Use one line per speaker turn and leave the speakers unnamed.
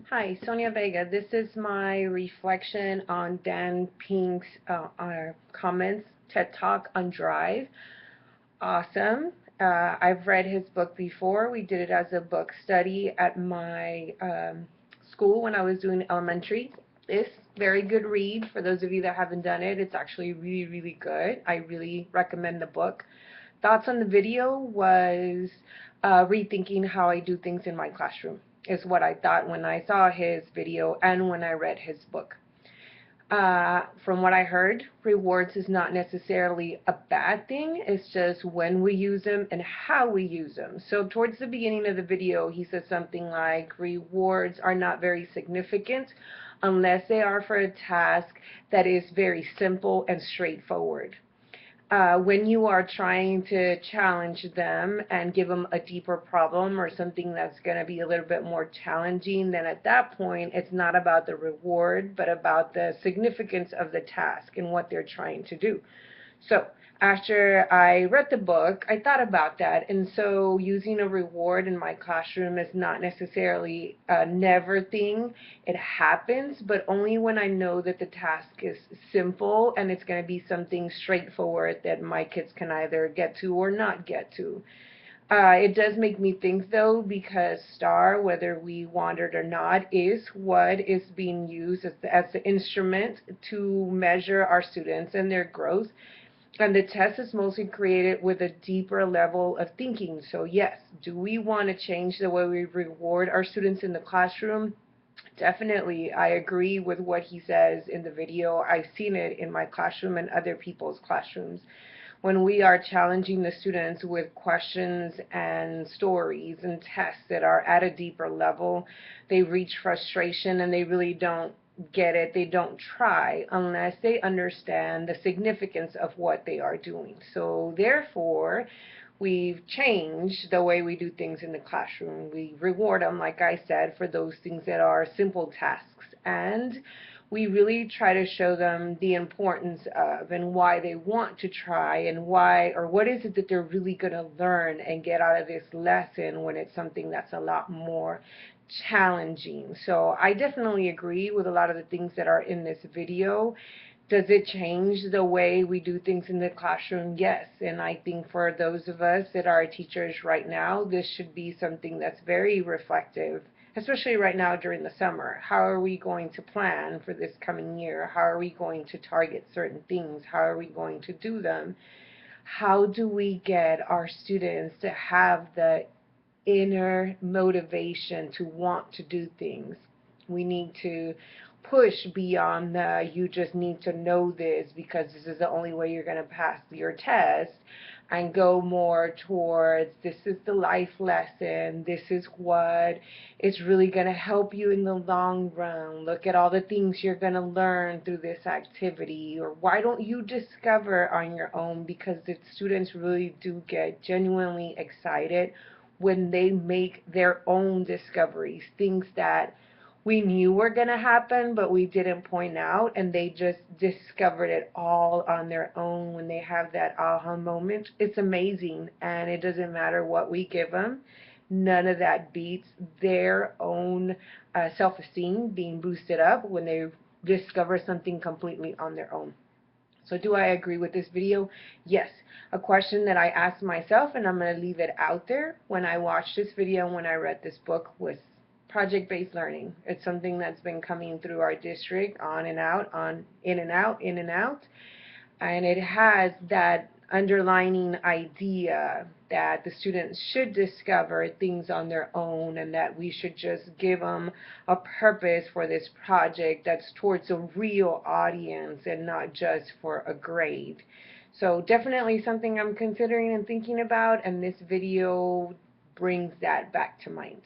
Hi, Sonia Vega. This is my reflection on Dan Pink's comments, TED Talk on Drive. Awesome. I've read his book before. We did it as a book study at my school when I was doing elementary. It's very good read for those of you that haven't done it. It's actually really, really good. I really recommend the book. Thoughts on the video was rethinking how I do things in my classroom is what I thought when I saw his video and when I read his book. From what I heard, rewards is not necessarily a bad thing. It's just when we use them and how we use them. So towards the beginning of the video, he said something like rewards are not very significant unless they are for a task that is very simple and straightforward. When you are trying to challenge them and give them a deeper problem or something that's going to be a little bit more challenging, then at that point it's not about the reward but about the significance of the task and what they're trying to do. So after I read the book, I thought about that, and so using a reward in my classroom is not necessarily a never thing. It happens, but only when I know that the task is simple and it's going to be something straightforward that my kids can either get to or not get to. It does make me think, though, because STAR, whether we want it or not, is what is being used as the instrument to measure our students and their growth. And the test is mostly created with a deeper level of thinking. So yes, do we want to change the way we reward our students in the classroom? Definitely. I agree with what he says in the video. I've seen it in my classroom and other people's classrooms. When we are challenging the students with questions and stories and tests that are at a deeper level, they reach frustration and they really don't get it. They don't try unless they understand the significance of what they are doing. So therefore, we've changed the way we do things in the classroom. We reward them, like I said, for those things that are simple tasks. And we really try to show them the importance of and why they want to try and why or what is it that they're really going to learn and get out of this lesson when it's something that's a lot more challenging. So I definitely agree with a lot of the things that are in this video. Does it change the way we do things in the classroom? Yes. And I think for those of us that are teachers right now, this should be something that's very reflective, especially right now during the summer. How are we going to plan for this coming year? How are we going to target certain things? How are we going to do them? How do we get our students to have the inner motivation to want to do things? We need to push beyond the you just need to know this because this is the only way you're going to pass your test and go more towards this is the life lesson, this is what is really going to help you in the long run. Look at all the things you're going to learn through this activity, or why don't you discover on your own, because the students really do get genuinely excited when they make their own discoveries, things that we knew were going to happen, but we didn't point out, and they just discovered it all on their own when they have that aha moment. It's amazing, and it doesn't matter what we give them. None of that beats their own self-esteem being boosted up when they discover something completely on their own. So do I agree with this video? Yes. A question that I asked myself, and I'm going to leave it out there when I watched this video and when I read this book, was project-based learning. It's something that's been coming through our district on and out, in and out, in and out. And it has that underlining idea that the students should discover things on their own and that we should just give them a purpose for this project that's towards a real audience and not just for a grade. So definitely something I'm considering and thinking about, and this video brings that back to mind.